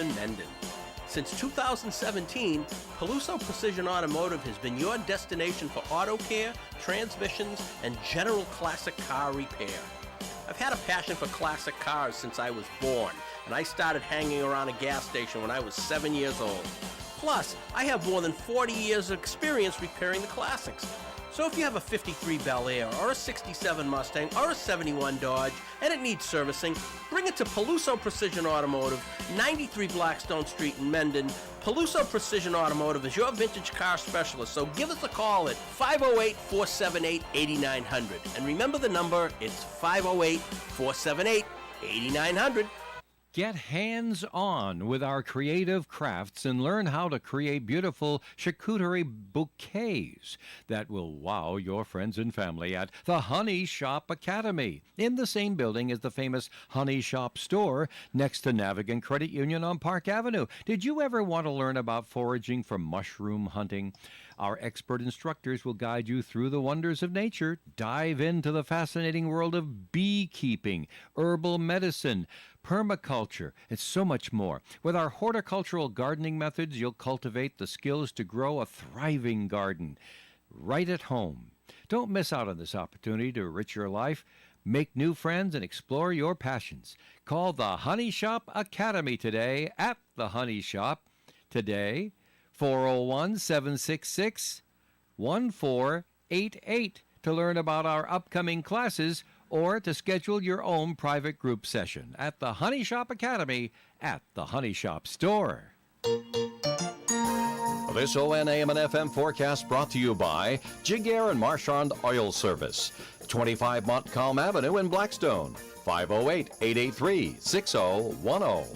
in Mendon. Since 2017, Peluso Precision Automotive has been your destination for auto care, transmissions, and general classic car repair. I've had a passion for classic cars since I was born, and I started hanging around a gas station when I was 7 years old. Plus, I have more than 40 years of experience repairing the classics. So if you have a 53 Bel Air, or a 67 Mustang, or a 71 Dodge, and it needs servicing, bring it to Peluso Precision Automotive, 93 Blackstone Street in Mendon. Peluso Precision Automotive is your vintage car specialist, so give us a call at 508-478-8900. And remember the number, it's 508-478-8900. Get hands-on with our creative crafts and learn how to create beautiful charcuterie bouquets that will wow your friends and family at the Honey Shop Academy, in the same building as the famous Honey Shop store next to Navigant Credit Union on Park Avenue. Did you ever want to learn about foraging for mushroom hunting? Our expert instructors will guide you through the wonders of nature, dive into the fascinating world of beekeeping, herbal medicine, permaculture, and so much more. With our horticultural gardening methods, you'll cultivate the skills to grow a thriving garden right at home. Don't miss out on this opportunity to enrich your life, make new friends, and explore your passions. Call the Honey Shop Academy today at the Honey Shop. Today, 401-766-1488 to learn about our upcoming classes or to schedule your own private group session at the Honey Shop Academy at the Honey Shop store. This ONAM and FM forecast brought to you by Jig Air and Marchand Oil Service, 25 Montcalm Avenue in Blackstone, 508-883-6010.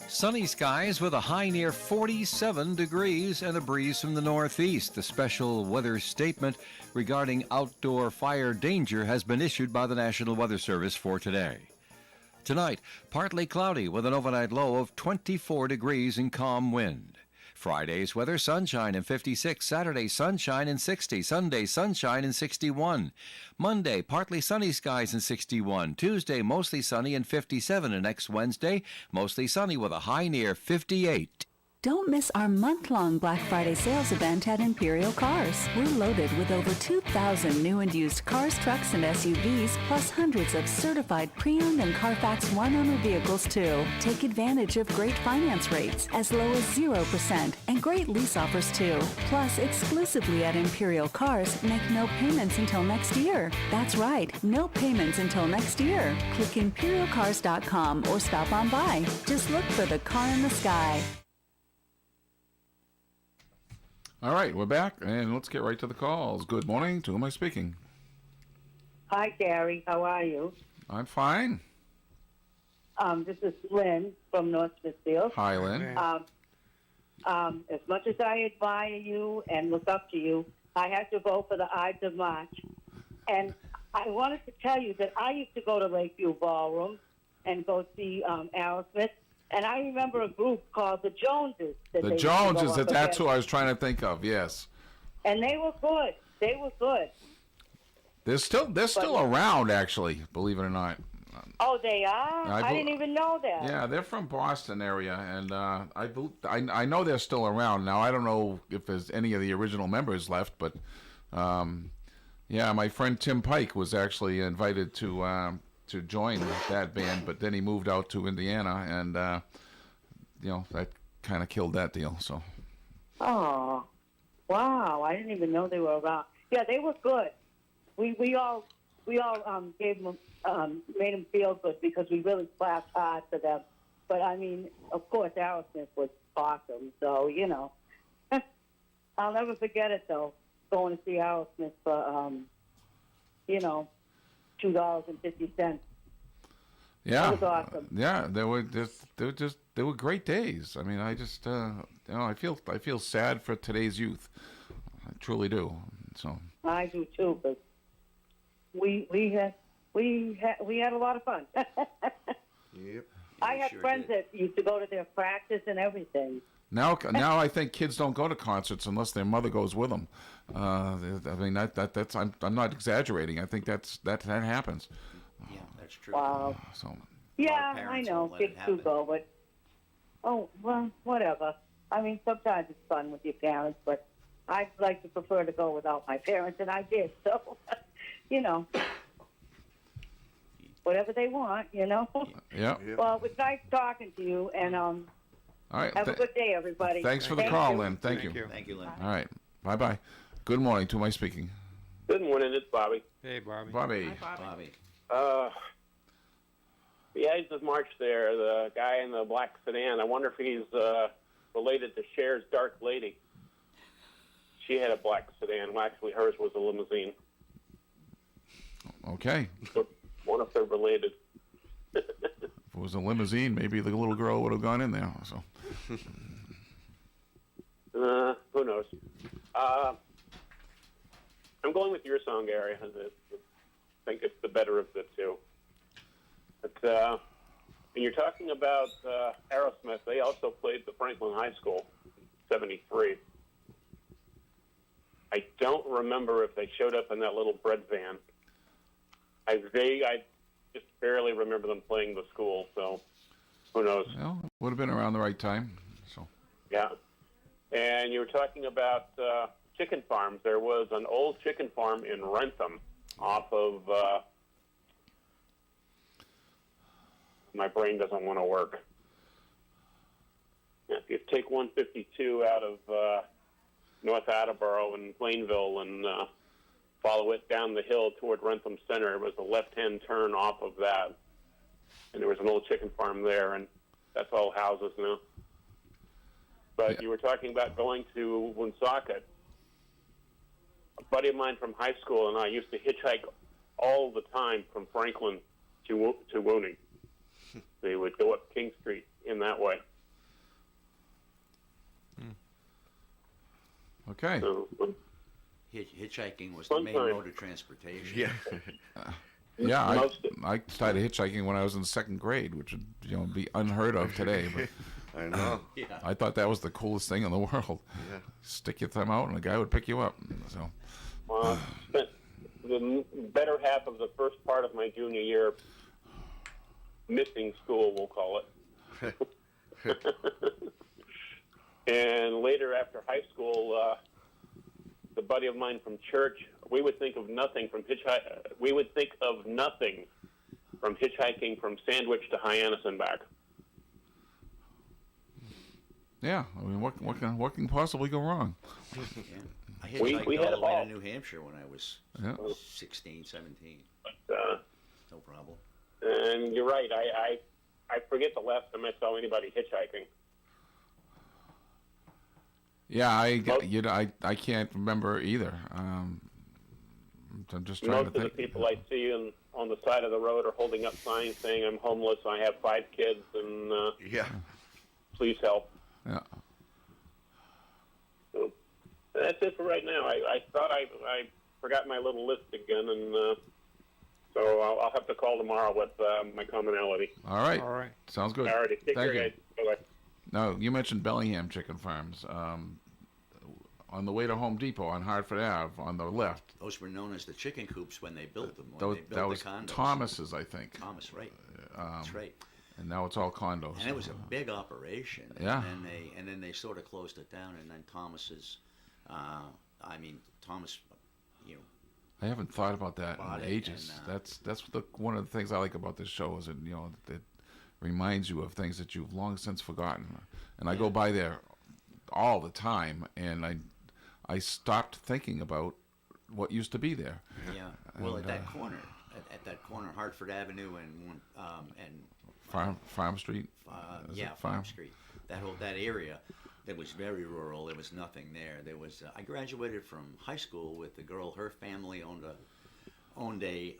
Sunny skies with a high near 47 degrees and a breeze from the northeast. The special weather statement regarding outdoor fire danger has been issued by the National Weather Service for today. Tonight, partly cloudy with an overnight low of 24 degrees and calm wind. Friday's weather, sunshine and 56. Saturday, sunshine and 60. Sunday, sunshine and 61. Monday, partly sunny skies and 61. Tuesday, mostly sunny and 57. And next Wednesday, mostly sunny with a high near 58. Don't miss our month-long Black Friday sales event at Imperial Cars. We're loaded with over 2,000 new and used cars, trucks, and SUVs, plus hundreds of certified pre-owned and Carfax one-owner vehicles, too. Take advantage of great finance rates as low as 0% and great lease offers, too. Plus, exclusively at Imperial Cars, make no payments until next year. That's right, no payments until next year. Click ImperialCars.com or stop on by. Just look for the car in the sky. All right, we're back, and let's get right to the calls. Good morning. To whom am I speaking? Hi, Gary. How are you? I'm fine. This is Lynn from North Smithfield. Hi, Lynn. As much as I admire you and look up to you, I had to vote for the Ides of March. And I wanted to tell you that I used to go to Lakeview Ballroom and go see Aerosmith. And I remember a group called the Joneses. The Joneses, that's who I was trying to think of, yes. And they were good. They were good. They're still around, actually, believe it or not. Oh, they are? I didn't even know that. Yeah, they're from Boston area, and I know they're still around. Now, I don't know if there's any of the original members left, but yeah, my friend Tim Pike was actually invited to join that band, but then he moved out to Indiana, and that kind of killed that deal. So. Oh, wow! I didn't even know they were around. Yeah, they were good. We all gave them made them feel good because we really clapped hard for them. But I mean, of course, Aerosmith was awesome. So I'll never forget it though. Going to see Aerosmith for $2.50. Yeah, that was awesome. Yeah, they were great days. I mean, I just I feel sad for today's youth. I truly do. So I do too, but we had a lot of fun. Yep. I had friends that used to go to their practice and everything. Now I think kids don't go to concerts unless their mother goes with them. I mean that's I'm not exaggerating. I think that happens. Yeah, that's true. Wow. So. Yeah, I know kids do go, but Oh, well, whatever. I mean, sometimes it's fun with your parents, but I'd like to prefer to go without my parents, and I did. So, you know, whatever they want, you know. Yeah. Well, it was nice talking to you, and All right. have a good day, everybody. Thanks for the Thank call, you. Lynn. Thank you. Thank you, Lynn. All right. Bye-bye. Good morning. To my speaking. Good morning, it's Bobby. Hey, Bobby. Bobby. Bobby. The Ides of March there, the guy in the black sedan, I wonder if he's related to Cher's Dark Lady. She had a black sedan. Well, actually, hers was a limousine. Okay. So, wonder if they're related. If it was a limousine, maybe the little girl would have gone in there. So. Who knows? I'm going with your song, Gary. I think it's the better of the two. But when you're talking about Aerosmith, they also played the Franklin High School, 73. I don't remember if they showed up in that little bread van. I just barely remember them playing the school, so who knows? Well, would have been around the right time. So. Yeah. And you were talking about chicken farms. There was an old chicken farm in Rentham off of... my brain doesn't want to work. If you take 152 out of North Attleboro and Plainville and follow it down the hill toward Rentham Center, it was a left-hand turn off of that. And there was an old chicken farm there, and that's all houses now. But you were talking about going to Woonsocket. A buddy of mine from high school and I used to hitchhike all the time from Franklin to Wooning. They would go up King Street in that way. Okay. So, Hitchhiking was the Fun main time. mode of transportation. Yeah, I started hitchhiking when I was in second grade, which would be unheard of today. But I know. Yeah. I thought that was the coolest thing in the world. Yeah. Stick your thumb out, and a guy would pick you up. So. spent the better half of the first part of my junior year missing school, we'll call it. And later, after high school, the buddy of mine from church, we would think of nothing from hitchhiking from Sandwich to Hyannis and back. Yeah, I mean, what can possibly go wrong? Yeah. I hitchhiked we had all the way a to New Hampshire when I was 16, 17. But, No problem. and you're right, I forget the last time I saw anybody hitchhiking. Yeah, I can't remember either. I'm just trying Most to of the think. people I see on the side of the road are holding up signs saying, "I'm homeless, I have 5 kids, and please help." Yeah. So that's it for right now. I thought I forgot my little list again, and so I'll have to call tomorrow with my commonality. All right. All right. Sounds good. All righty. Take Thank care, you. guys. Bye-bye. Now, you mentioned Bellingham Chicken Farms. On the way to Home Depot on Hartford Ave, on the left. Those were known as the chicken coops when they built them. When That was, they built that was the condos. Thomas's, I think. Thomas, right? That's right. And now it's all condos. And it was a big operation. Yeah. And then they sort of closed it down. And then Thomas's, Thomas, I haven't thought about that Bought in it, ages. and, That's one of the things I like about this show is that reminds you of things that you've long since forgotten. And I go by there all the time, and I stopped thinking about what used to be there. yeah. Well, And, at that corner, at that corner, Hartford Avenue and Farm Street. Is it Farm Street. That area, that was very rural. There was nothing there. There was. I graduated from high school with a girl. Her family owned a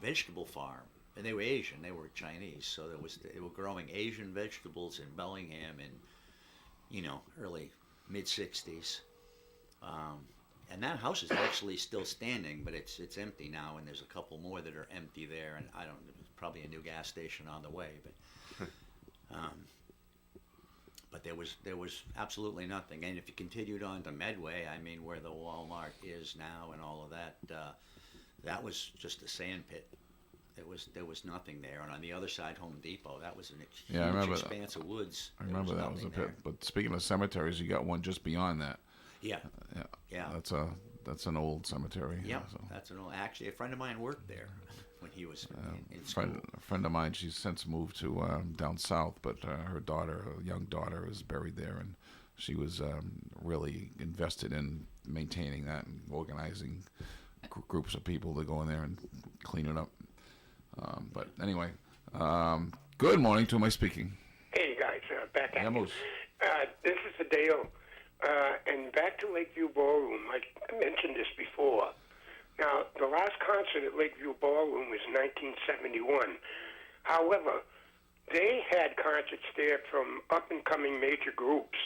vegetable farm, and they were Asian. They were Chinese, so they were growing Asian vegetables in Bellingham in, early mid-60s. And that house is actually still standing, but it's empty now, and there's a couple more that are empty there, and there's probably a new gas station on the way, but there was absolutely nothing. And if you continued on to Medway, where the Walmart is now and all of that, that was just a sand pit. there was nothing there, and on the other side, Home Depot. That was an huge Yeah, I remember that. expanse of woods. I There remember that was a nothing there. pit. But speaking of cemeteries, you got one just beyond that. Yeah, Yeah, yeah. that's an old cemetery. yeah. So. That's actually a friend of mine worked there when he was in school. A friend of mine, she's since moved to down south, but her daughter, a young daughter, is buried there, and she was really invested in maintaining that and organizing groups of people to go in there and clean it up. But anyway, good morning. To who am I speaking? Hey guys, back at you. Moose. This is Adele, and back to Lakeview Ballroom. I mentioned this before. Now, the last concert at Lakeview Ballroom was 1971. However, they had concerts there from up-and-coming major groups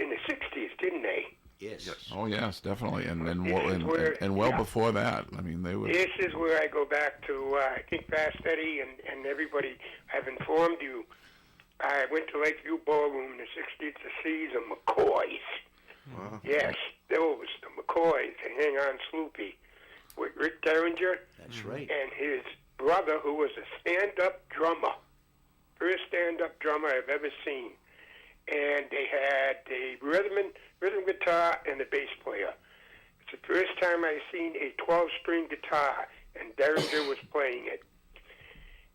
in the 60s, didn't they? Yes. Oh yes, definitely, and where- well yeah. before that. I mean, they were. This is where I go back to, I think Fast Eddie and everybody have informed you. I went to Lakeview Ballroom in the 60s to see the McCoys. Wow. Yes, those, the McCoys, and Hang On Sloopy, with Rick Derringer That's right. and his brother, who was a stand-up drummer. First stand-up drummer I've ever seen. And they had a rhythm guitar and a bass player. It's the first time I've seen a 12-string guitar, and Derringer was playing it.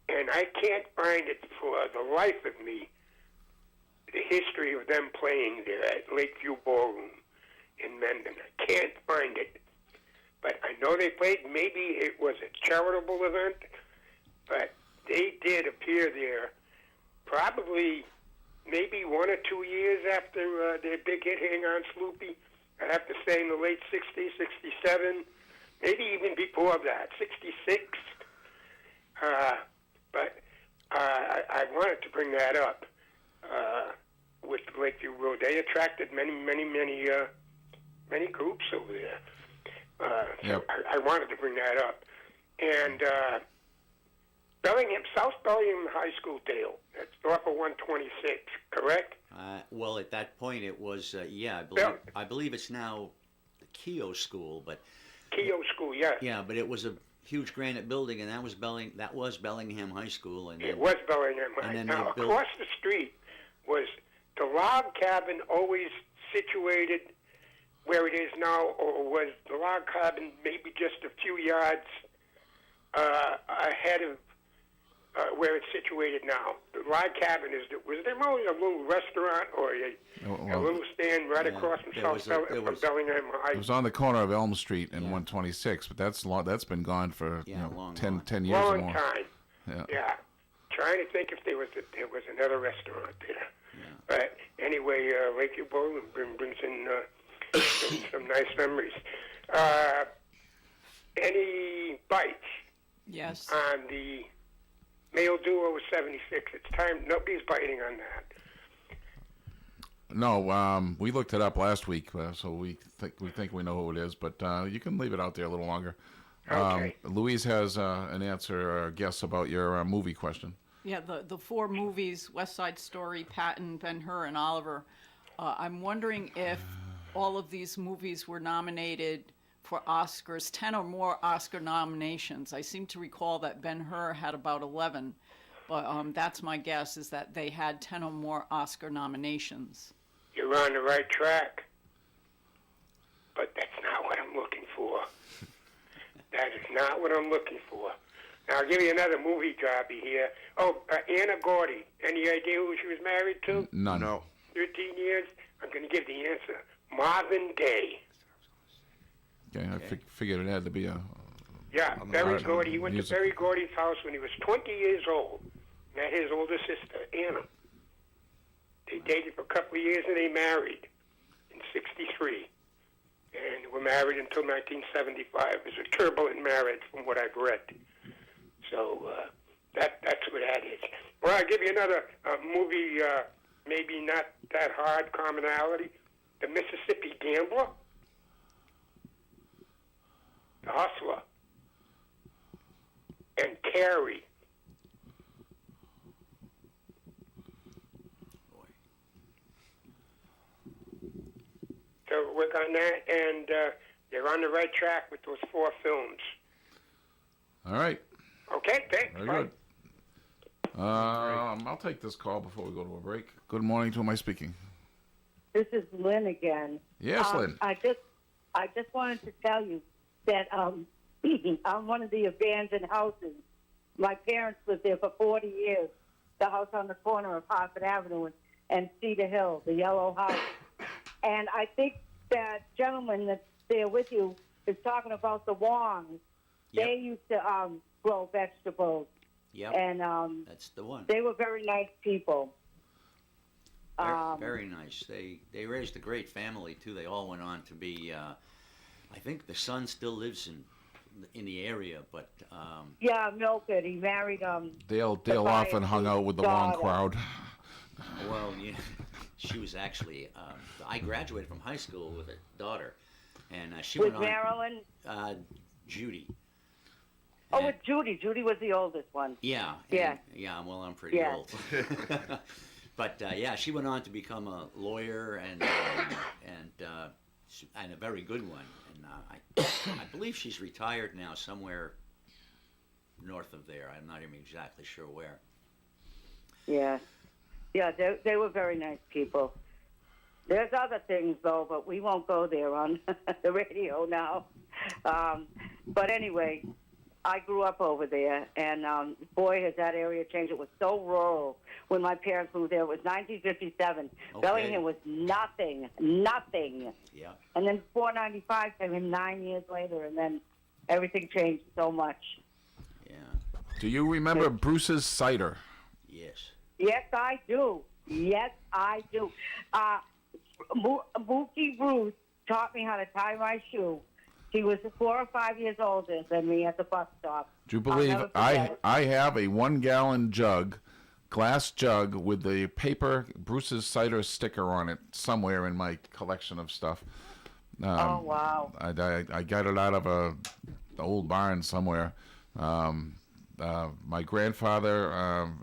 And I can't find it for the life of me, the history of them playing there at Lakeview Ballroom in Mendon. I can't find it. But I know they played, maybe it was a charitable event, but they did appear there probably maybe 1 or 2 years after their big hit, Hang On Sloopy. I'd have to say in the late 60s, 67, maybe even before that, 66. But I wanted to bring that up with Lakeview Road. They attracted many groups over there. Yep. I wanted to bring that up. And Bellingham, South Bellingham High School, Dale. That's north of 126, correct? Well, at that point, it was I believe it's now the Keogh School, but Keogh School, yes. yeah, but it was a huge granite building, and that was Bellingham High School, and It then, was Bellingham High. and then Now, they built- across the street was the log cabin always situated where it is now, or was the log cabin maybe just a few yards ahead of where it's situated now? The log cabin was there only a little restaurant or a little stand right across from from Bellingham High? It was on the corner of Elm Street and 126, but that's been gone for long 10 years or Long more. time. Yeah. Trying to think if there was another restaurant there. But anyway, Lakeview Ballroom brings in some nice memories. Any bites Yes. on the male duo 76? It's time. Nobody's biting on that. No, we looked it up last week, so we think we know who it is, but you can leave it out there a little longer. Okay. Louise has an answer or a guess about your movie question. Yeah, the four movies, West Side Story, Patton, Ben-Hur, and Oliver. I'm wondering if all of these movies were nominated for Oscars, 10 or more Oscar nominations. I seem to recall that Ben-Hur had about 11, but that's my guess, is that they had 10 or more Oscar nominations. You're on the right track. But that's not what I'm looking for. That is not what I'm looking for. Now, I'll give you another movie jobby here. Oh, Anna Gordy. Any idea who she was married to? None. No. 13 years? I'm going to give the answer. Marvin Gaye. Okay, I figured it had to be a. Yeah, Berry art Gordy. He went to music. Berry Gordy's house when he was 20 years old. Met his older sister, Anna. They dated for a couple of years and they married in 63. And were married until 1975. It was a turbulent marriage from what I've read. So that's what that is. Well, I'll give you another movie, maybe not that hard, commonality. The Mississippi Gambler. The Hustler. And Carrie. So work on that, and they're on the right track with those four films. All right. Okay. Okay, thanks. Very Bye. good. I'll take this call before we go to a break. Good morning. To who am I speaking? This is Lynn again. Yes, Lynn. I just wanted to tell you that on one of the abandoned houses, my parents lived there for 40 years. The house on the corner of Hartford Avenue and Cedar Hill, the yellow house. And I think that gentleman that's there with you is talking about the Wongs. Yep. They used to grow vegetables. Yep. And that's the one. they were very nice people. Very nice. They raised a great family too. They all went on to be. I think the son still lives in the area, but. Yeah, Milford. He married Dale often hung out with the Wong daughter. crowd. Well, yeah, she was actually. I graduated from high school with a daughter, and she With went on. Marilyn? Judy. Oh, with Judy. Judy was the oldest one. Yeah. Yeah. Yeah. Well, I'm pretty Yeah. old. But yeah, she went on to become a lawyer and a very good one. And I believe she's retired now somewhere north of there. I'm not even exactly sure where. Yeah. Yeah, they were very nice people. There's other things, though, but we won't go there on the radio now. But anyway, I grew up over there, and boy, has that area changed. It was so rural when my parents moved there. It was 1957. Okay. Bellingham was nothing. Yeah. And then 495 came in 9 years later, and then everything changed so much. Yeah. Do you remember Bruce's Cider? Yes. Yes, I do. Yes, I do. Mookie Bruce taught me how to tie my shoe. He was 4 or 5 years older than me at the bus stop. Do you I'll believe never forget it. I have a 1-gallon jug, glass jug with the paper Bruce's Cider sticker on it somewhere in my collection of stuff. Oh, wow. I got it out of an old barn somewhere. My grandfather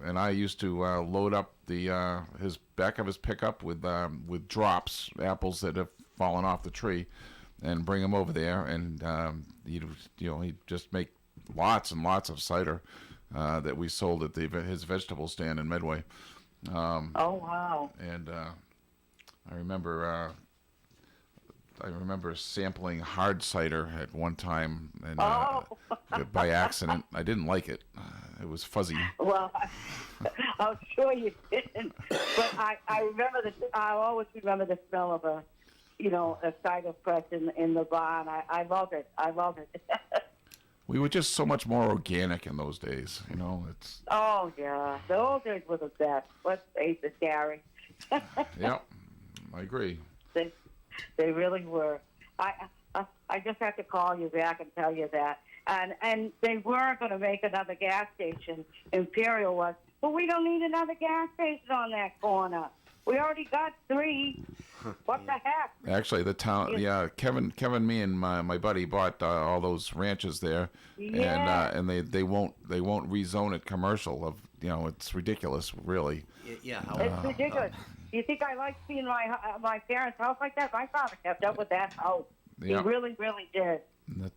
and I used to load up the his back of his pickup with drops, apples that have fallen off the tree, and bring them over there, and he'd just make lots and lots of cider that we sold at his vegetable stand in Medway. Oh, wow. And I remember sampling hard cider at one time, and by accident. I didn't like it. It was fuzzy. Well, I'm sure you didn't. But I always remember the smell of a cider press in the barn. I love it. We were just so much more organic in those days, It's Oh, yeah. The old days were the best. Let's face it, Gary. yeah, I agree. They really were. I just have to call you back and tell you that. And they were going to make another gas station, Imperial was. But we don't need another gas station on that corner. We already got 3. What the heck? Actually, the town, Kevin, me and my buddy bought all those ranches there, and they won't rezone it commercial. It's ridiculous, really. Yeah. It's ridiculous. You think I like seeing my parents' house like that? My father kept up with that house. Yeah. He really, really did.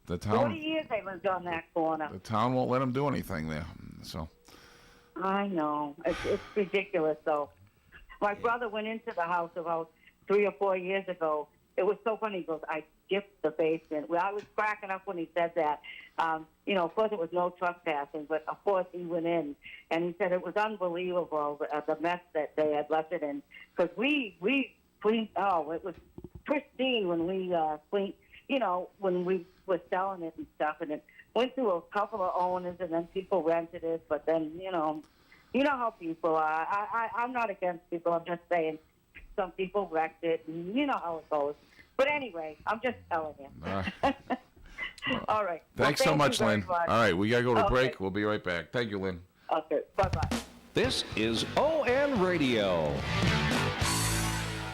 The 40 town, years they lived on that corner. the town won't let them do anything there. So I know. It's ridiculous, though. My brother went into the house about 3 or 4 years ago. It was so funny. He goes, I skipped the basement. Well, I was cracking up when he said that. Of course, it was no trespassing, but of course he went in. And he said it was unbelievable, the mess that they had left it in. Because we cleaned, it was pristine when we cleaned, when we were selling it and stuff. And it went through a couple of owners, and then people rented it. But then, you know how people are. I'm not against people. I'm just saying some people wrecked it, and you know how it goes. But anyway, I'm just telling you. All right. Thanks Well, so much, you very Lynn. much. All right, we got to go to Okay. break. We'll be right back. Thank you, Lynn. Okay. Bye-bye. This is ON Radio.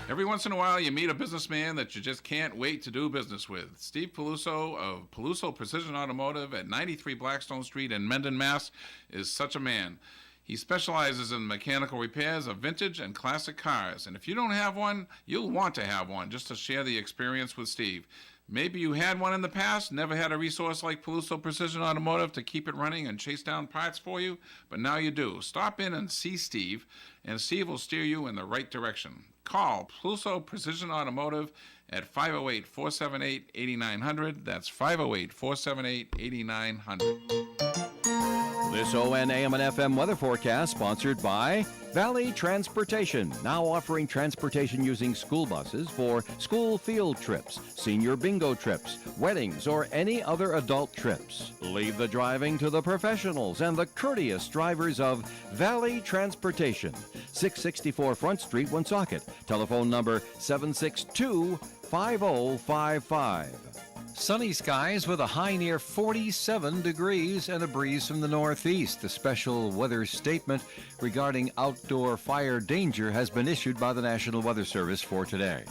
Every once in a while, you meet a businessman that you just can't wait to do business with. Steve Peluso of Peluso Precision Automotive at 93 Blackstone Street in Mendon, Mass. is such a man. He specializes in mechanical repairs of vintage and classic cars. And if you don't have one, you'll want to have one just to share the experience with Steve. Maybe you had one in the past, never had a resource like Peluso Precision Automotive to keep it running and chase down parts for you, but now you do. Stop in and see Steve, and Steve will steer you in the right direction. Call Peluso Precision Automotive at 508-478-8900. That's 508-478-8900. This ON AM and FM weather forecast sponsored by Valley Transportation, now offering transportation using school buses for school field trips, senior bingo trips, weddings, or any other adult trips. Leave the driving to the professionals and the courteous drivers of Valley Transportation, 664 Front Street, Woonsocket. Telephone number 762-5055. Sunny skies with a high near 47 degrees and a breeze from the northeast. A special weather statement regarding outdoor fire danger has been issued by the National Weather Service for today.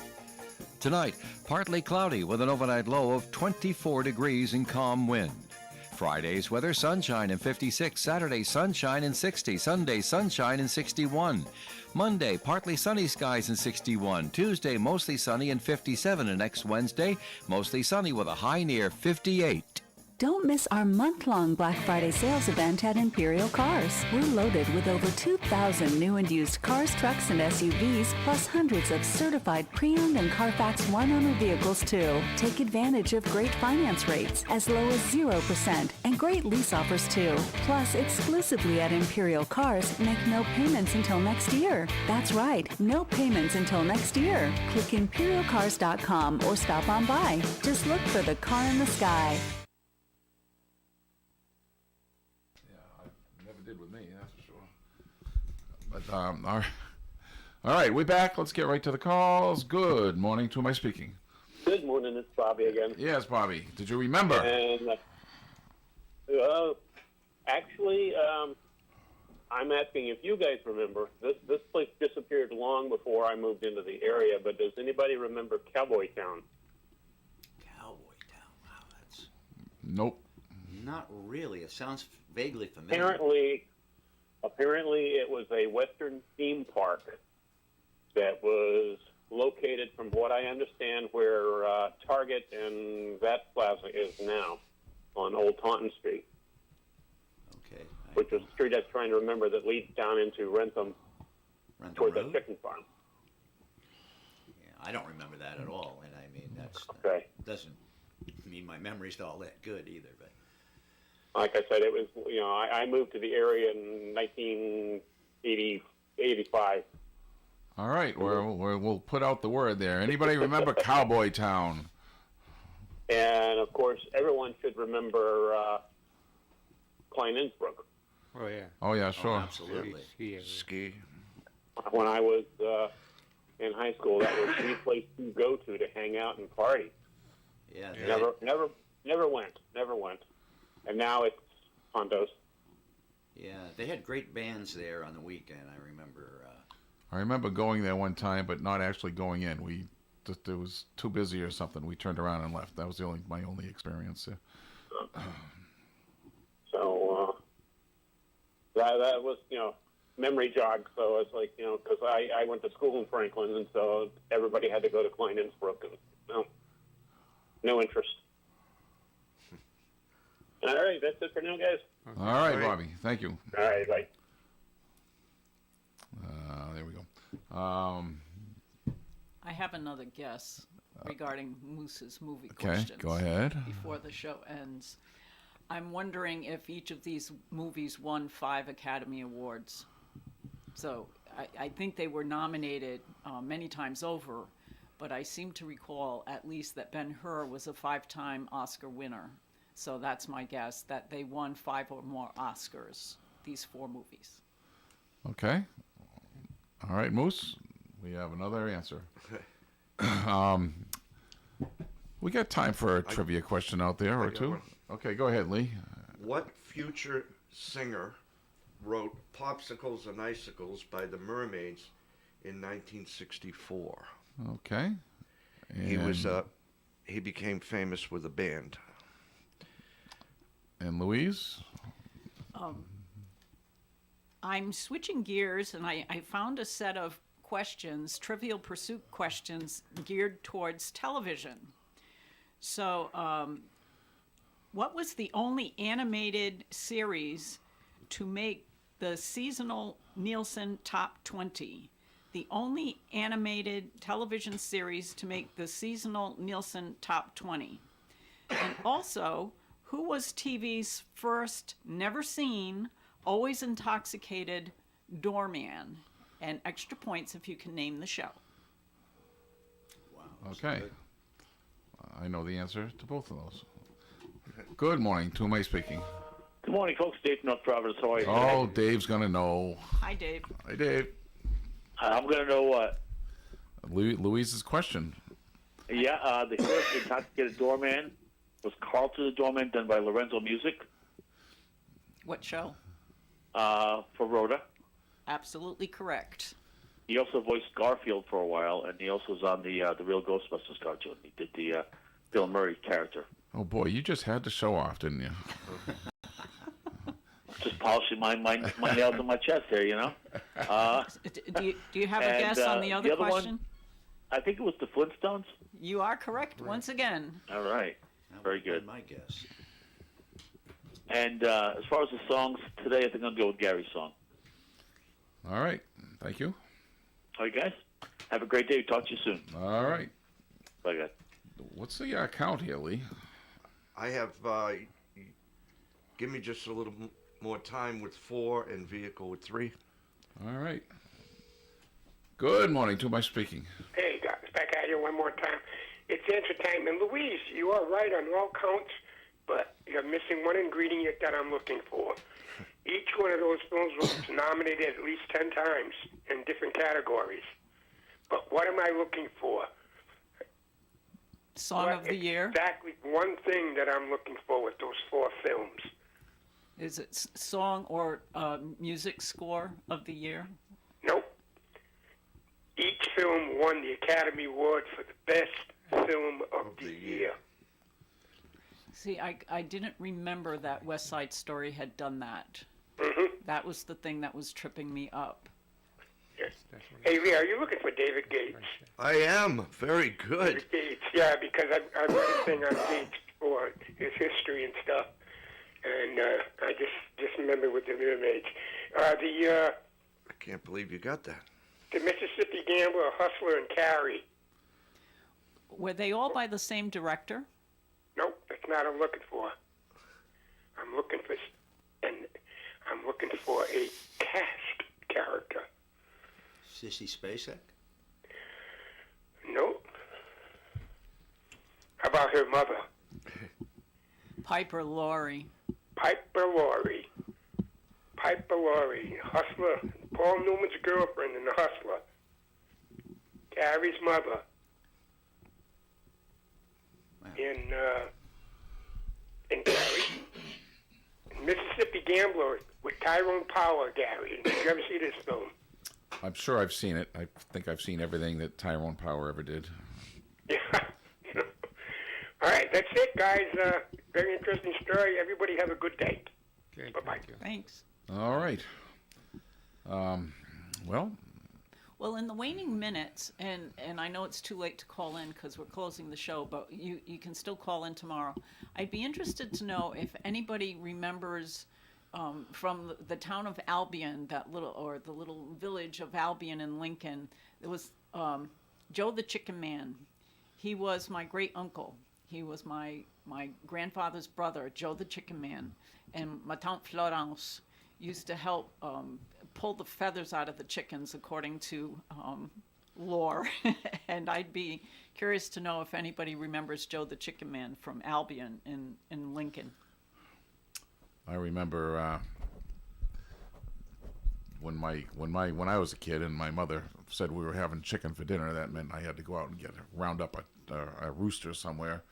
Tonight, partly cloudy with an overnight low of 24 degrees and calm wind. Friday's weather, sunshine and 56. Saturday, sunshine and 60. Sunday, sunshine and 61. Monday, partly sunny skies and 61. Tuesday, mostly sunny and 57. And next Wednesday, mostly sunny with a high near 58. Don't miss our month-long Black Friday sales event at Imperial Cars. We're loaded with over 2,000 new and used cars, trucks, and SUVs, plus hundreds of certified pre-owned and Carfax one-owner vehicles, too. Take advantage of great finance rates as low as 0% and great lease offers, too. Plus, exclusively at Imperial Cars, make no payments until next year. That's right, no payments until next year. Click imperialcars.com or stop on by. Just look for the car in the sky. With me, that's for sure. But all right, we're back. Let's get right to the calls. Good morning. To who am I speaking? Good morning. It's Bobby again. Yes, Bobby. Did you remember? And actually, I'm asking if you guys remember. This place disappeared long before I moved into the area. But does anybody remember Cowboy Town? Cowboy Town. Wow, that's Nope. not really. It sounds vaguely familiar. Apparently, it was a Western theme park that was located, from what I understand, where Target and that plaza is now on Old Taunton Street. Okay. Which is the street I'm trying to remember that leads down into Rentham toward the chicken farm. Yeah, I don't remember that at all, and I mean that doesn't mean my memory's all that good either. But like I said, it was, I moved to the area in 1985. All right, we'll put out the word there. Anybody remember Cowboy Town? And of course, everyone should remember Klein Innsbruck. Oh yeah. Oh yeah, sure. Absolutely. Ski. When I was in high school, that was the place to go to hang out and party. Yeah. Never went. And now it's condos. Yeah, they had great bands there on the weekend. I remember going there one time, but not actually going in. It was too busy or something. We turned around and left. That was my only experience. Yeah. So that was memory jog. So it's like because I went to school in Franklin, and so everybody had to go to Klein Innsbruck, and no interest. All right, that's it for now, guys. All right, Bobby. Thank you. All right, bye. There we go. I have another guess regarding Moose's movie Okay, questions. go ahead. Before the show ends. I'm wondering if each of these movies won 5 Academy Awards. So I think they were nominated many times over, but I seem to recall at least that Ben-Hur was a 5-time Oscar winner. So that's my guess, that they won 5 or more Oscars, these 4 movies. Okay. All right, Moose, we have another answer. We got time for a trivia question out there or two. Okay, go ahead, Lee. What future singer wrote Popsicles and Icicles by the Mermaids in 1964? Okay. He became famous with a band. And Louise? I'm switching gears, and I found a set of questions, Trivial Pursuit questions, geared towards television. So, what was the only animated series to make the seasonal Nielsen Top 20? The only animated television series to make the seasonal Nielsen Top 20. And also, who was TV's first never seen, always intoxicated doorman? And extra points if you can name the show. Okay. I know the answer to both of those. Good morning. To whom am I speaking? Good morning, folks. Dave from North Providence. How are you? Oh, Dave's going to know. Hi, Dave. Hi, Dave. I'm going to know what? Louise's question. Yeah, the first intoxicated doorman was Carlton the Doorman, done by Lorenzo Music. What show? For Rhoda. Absolutely correct. He also voiced Garfield for a while, and he also was on the Real Ghostbusters cartoon. He did the Bill Murray character. Oh, boy, you just had to show off, didn't you? Just polishing my nails on my chest here, you know? Do you have a guess on the other question? One, I think it was the Flintstones. You are correct once again. All right. Very good. My guess. And as far as the songs today, I think I'm going to go with Gary's song. All right. Thank you. All right, guys. Have a great day. Talk to you soon. All right. Bye, guys. What's the count here, Lee? I have, give me just a little more time with 4 and vehicle with 3. All right. Good morning. To whom am I speaking? Hey, guys, back at you one more time. It's entertainment. Louise, you are right on all counts, but you're missing one ingredient that I'm looking for. Each one of those films was nominated at least 10 times in different categories. But what am I looking for? Song of the year? Exactly one thing that I'm looking for with those 4 films. Is it song or music score of the year? Nope. Each film won the Academy Award for the best film of the year. See, I didn't remember that West Side Story had done that. Mm-hmm. That was the thing that was tripping me up. Yes. Hey, Lee, are you looking for David Gates? I am. Very good. David Gates, yeah, because I've read a thing on Gates for his history and stuff. And I just remember with the mermaids. I can't believe you got that. The Mississippi Gambler, Hustler, and Carrie. Were they all by the same director? Nope, that's not what I'm looking for. I'm looking for a cast character. Sissy Spacek? Nope. How about her mother? Piper Laurie. Piper Laurie. Piper Laurie, Hustler. Paul Newman's girlfriend in The Hustler. Carrie's mother. Wow. In Gary. Mississippi Gambler with Tyrone Power, Gary. Did you ever see this film? I'm sure I've seen it. I think I've seen everything that Tyrone Power ever did. Yeah. All right, that's it, guys. Very interesting story. Everybody have a good day. Okay, Bye-bye. Thanks. All right. Well, Well, in the waning minutes, and I know it's too late to call in because we're closing the show, but you can still call in tomorrow. I'd be interested to know if anybody remembers from the town of Albion, the little village of Albion in Lincoln. There was Joe the Chicken Man. He was my great uncle. He was my grandfather's brother, Joe the Chicken Man, and ma tante Florence used to help pull the feathers out of the chickens according to lore. And I'd be curious to know if anybody remembers Joe the Chicken Man from Albion in Lincoln. I remember when I was a kid and my mother said we were having chicken for dinner. That meant I had to go out and round up a rooster somewhere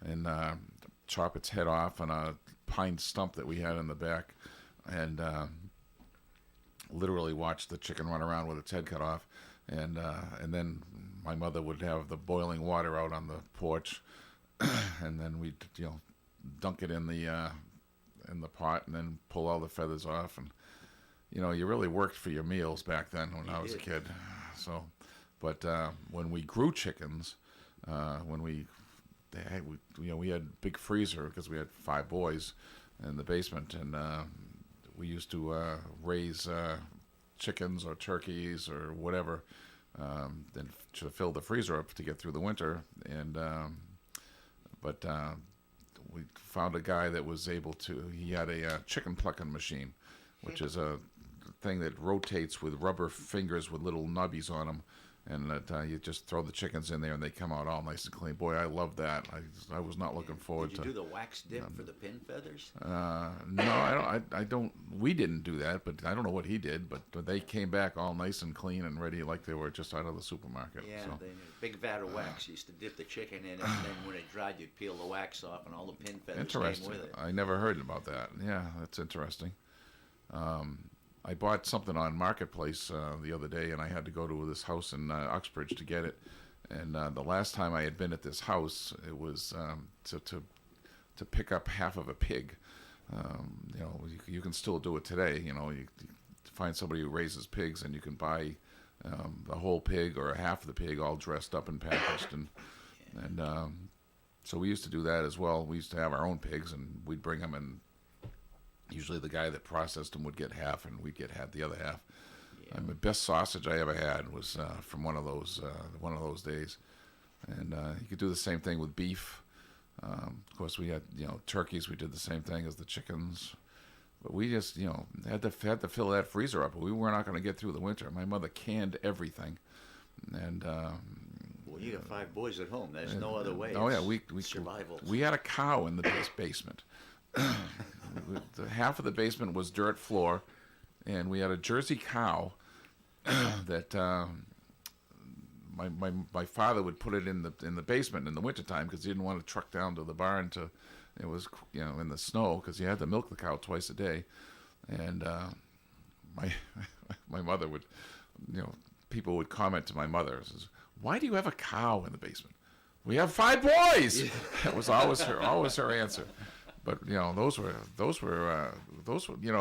and chop its head off on a pine stump that we had in the back, and literally watch the chicken run around with its head cut off, and then my mother would have the boiling water out on the porch, and then we'd dunk it in the pot and then pull all the feathers off, and you really worked for your meals back then when I was a kid. So, but when we grew chickens, when we we had a big freezer because we had 5 boys in the basement, and we used to raise chickens or turkeys or whatever, then to fill the freezer up to get through the winter. And but we found a guy that was able to. He had a chicken plucking machine, which is a thing that rotates with rubber fingers with little nubbies on them. And that you just throw the chickens in there and they come out all nice and clean. Boy, I love that. I was not looking forward to. Did you do the wax dip for the pin feathers? No, I don't. We didn't do that, but I don't know what he did. But they came back all nice and clean and ready, like they were just out of the supermarket. Yeah, so. big vat of wax. You used to dip the chicken in it, and then when it dried, you'd peel the wax off, and all the pin feathers came Interesting. with it. I never heard about that. Yeah, that's interesting. I bought something on Marketplace the other day, and I had to go to this house in Uxbridge to get it. And the last time I had been at this house, it was to pick up half of a pig. You can still do it today. You find somebody who raises pigs, and you can buy the whole pig or half of the pig all dressed up and packaged. And so we used to do that as well. We used to have our own pigs, and we'd bring them in. Usually the guy that processed them would get half, and we'd get the other half. Yeah. The best sausage I ever had was from one of those days. And you could do the same thing with beef. Of course, we had turkeys. We did the same thing as the chickens. But we just had to fill that freezer up. We were not going to get through the winter. My mother canned everything, and. Well, you got 5 boys at home. There's no other way. Oh yeah, we survival. We had a cow in the basement. Half of the basement was dirt floor, and we had a Jersey cow that my father would put it in the basement in the wintertime because he didn't want to truck down to the barn it was in the snow because he had to milk the cow twice a day. And my mother would, people would comment to my mother, says, "Why do you have a cow in the basement?" "We have 5 boys." That was always her answer. But those were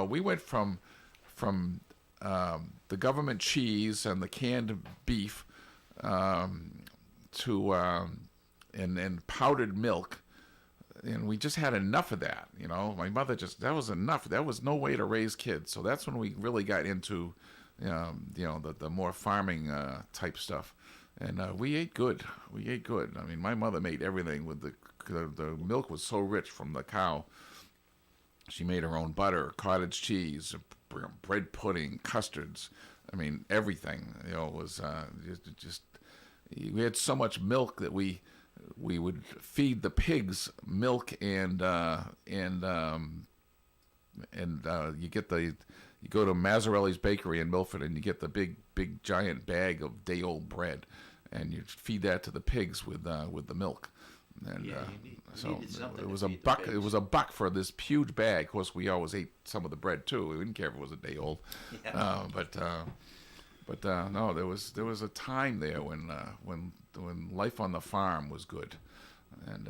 we went from the government cheese and the canned beef to and powdered milk, and we just had enough of that. My mother that was enough. That was no way to raise kids. So that's when we really got into the more farming type stuff, and we ate good. I mean, my mother made everything with the milk was so rich from the cow. She made her own butter, cottage cheese, bread pudding, custards. I mean, everything. Was just we had so much milk that we would feed the pigs milk and you go to Mazzarelli's Bakery in Milford and you get the big giant bag of day-old bread, and you feed that to the pigs with the milk. And so it was a buck. It was a buck for this huge bag. Of course, we always ate some of the bread too. We didn't care if it was a day old. Yeah. But no, there was a time there when life on the farm was good, and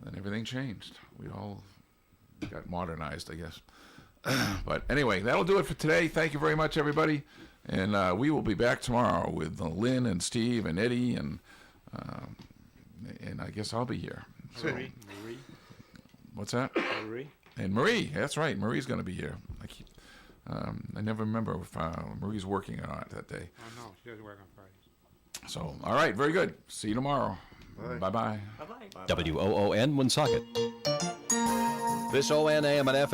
then everything changed. We all got modernized, I guess. But anyway, that'll do it for today. Thank you very much, everybody, and we will be back tomorrow with Lynn and Steve and Eddie and I guess I'll be here. Marie. What's that? Marie. And Marie, that's right. Marie's going to be here. I never remember if Marie's working or not that day. Oh no, she doesn't work on Fridays. So, all right, very good. See you tomorrow. Bye bye. Bye bye. WOON Woonsocket. This ON AM and FM.